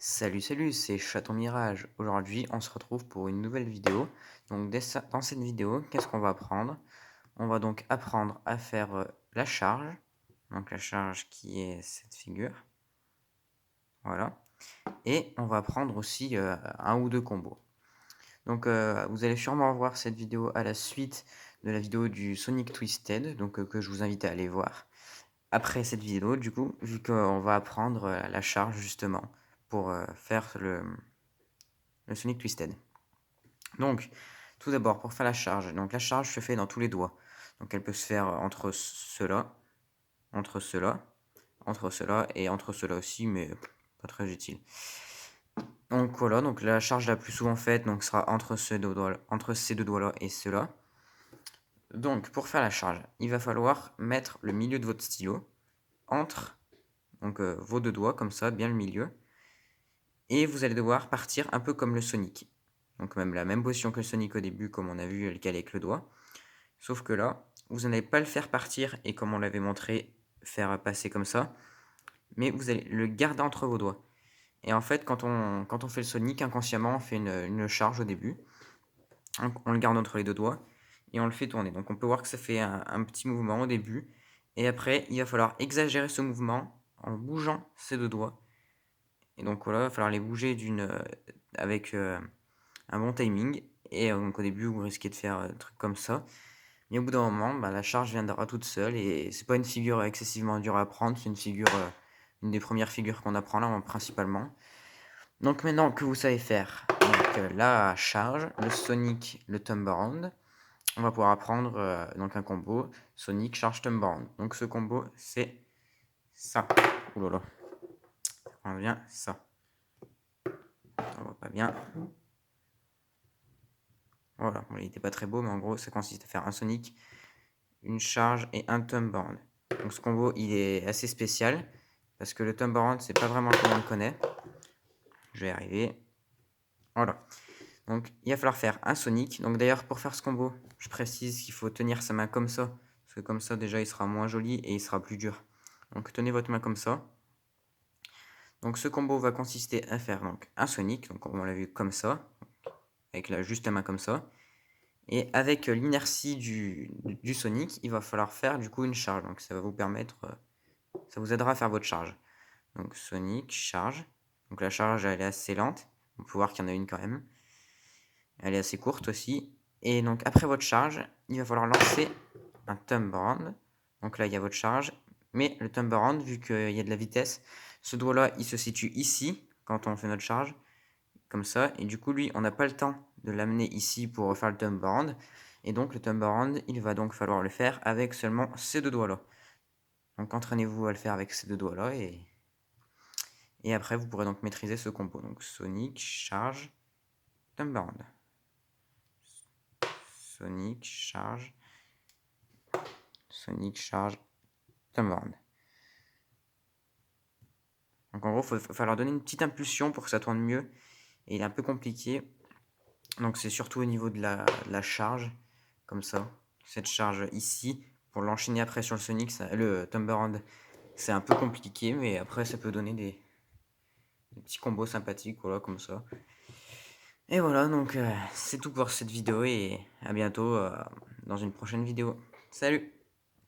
Salut, salut, c'est Chaton Mirage. Aujourd'hui, on se retrouve pour une nouvelle vidéo. Donc, dans cette vidéo, qu'est-ce qu'on va apprendre? On va donc apprendre à faire la charge. Donc, la charge qui est cette figure. Voilà. Et on va apprendre aussi un ou deux combos. Donc, vous allez sûrement voir cette vidéo à la suite de la vidéo du Sonic Twisted, donc que je vous invite à aller voir. Après cette vidéo, du coup, vu qu'on va apprendre la charge justement pour faire le Sonic Twisted. Donc, tout d'abord, pour faire la charge, donc la charge se fait dans tous les doigts. Donc, elle peut se faire entre ceux-là, entre ceux-là, entre ceux-là et entre ceux-là aussi, mais pas très utile. Donc voilà, donc la charge la plus souvent faite donc sera entre ces deux doigts-là et ceux-là. Donc, pour faire la charge, il va falloir mettre le milieu de votre stylo entre donc, vos deux doigts, comme ça, bien le milieu. Et vous allez devoir partir un peu comme le Sonic. Donc même la même position que le Sonic au début, comme on a vu le caler avec le doigt. Sauf que là, vous n'allez pas le faire partir et comme on l'avait montré, faire passer comme ça. Mais vous allez le garder entre vos doigts. Et en fait, quand on fait le Sonic, inconsciemment, on fait une charge au début. On le garde entre les deux doigts et on le fait tourner. Donc on peut voir que ça fait un petit mouvement au début. Et après, il va falloir exagérer ce mouvement en bougeant ces deux doigts. Et donc voilà, il va falloir les bouger avec un bon timing. Et donc au début, vous risquez de faire un truc comme ça. Mais au bout d'un moment, la charge viendra toute seule. Et c'est pas une figure excessivement dure à apprendre. C'est une des premières figures qu'on apprend là, principalement. Donc maintenant que vous savez faire donc, la charge, le Sonic, le Thumb on va pouvoir apprendre donc un combo Sonic, charge, Thumb. Donc ce combo, c'est ça. Ouh là là, ça rend bien ça. On voit pas bien. Voilà, bon, il n'était pas très beau, mais en gros, ça consiste à faire un Sonic, une charge et un Thumb. Donc ce combo, il est assez spécial, parce que le Thumb c'est pas vraiment comme on le connaît. Je vais y arriver. Voilà. Donc il va falloir faire un Sonic. Donc d'ailleurs, pour faire ce combo, je précise qu'il faut tenir sa main comme ça, parce que comme ça, déjà, il sera moins joli et il sera plus dur. Donc tenez votre main comme ça. Donc ce combo va consister à faire donc, un Sonic, donc on l'a vu comme ça, avec juste la main comme ça. Et avec l'inertie du Sonic, il va falloir faire du coup une charge. Donc ça va vous permettre, ça vous aidera à faire votre charge. Donc Sonic, charge. Donc la charge, elle est assez lente. On peut voir qu'il y en a une quand même. Elle est assez courte aussi. Et donc après votre charge, il va falloir lancer un Thumb Around. Donc là, il y a votre charge. Mais le Thumb Around, vu qu'il y a de la vitesse, ce doigt-là, il se situe ici quand on fait notre charge. Comme ça. Et du coup, lui, on n'a pas le temps de l'amener ici pour faire le Thumb Around. Et donc, le Thumb Around, il va donc falloir le faire avec seulement ces deux doigts-là. Donc, entraînez-vous à le faire avec ces deux doigts-là. Et après, vous pourrez donc maîtriser ce combo. Donc, Sonic, charge, Thumb Around. Sonic, charge, Sonic, charge, Thumb Around. Donc, en gros, il va falloir donner une petite impulsion pour que ça tourne mieux. Et il est un peu compliqué. Donc, c'est surtout au niveau de la charge, comme ça. Cette charge ici, pour l'enchaîner après sur le Sonic, le Thumb Around, c'est un peu compliqué, mais après, ça peut donner des petits combos sympathiques, voilà, comme ça. Et voilà, donc c'est tout pour cette vidéo et à bientôt dans une prochaine vidéo. Salut!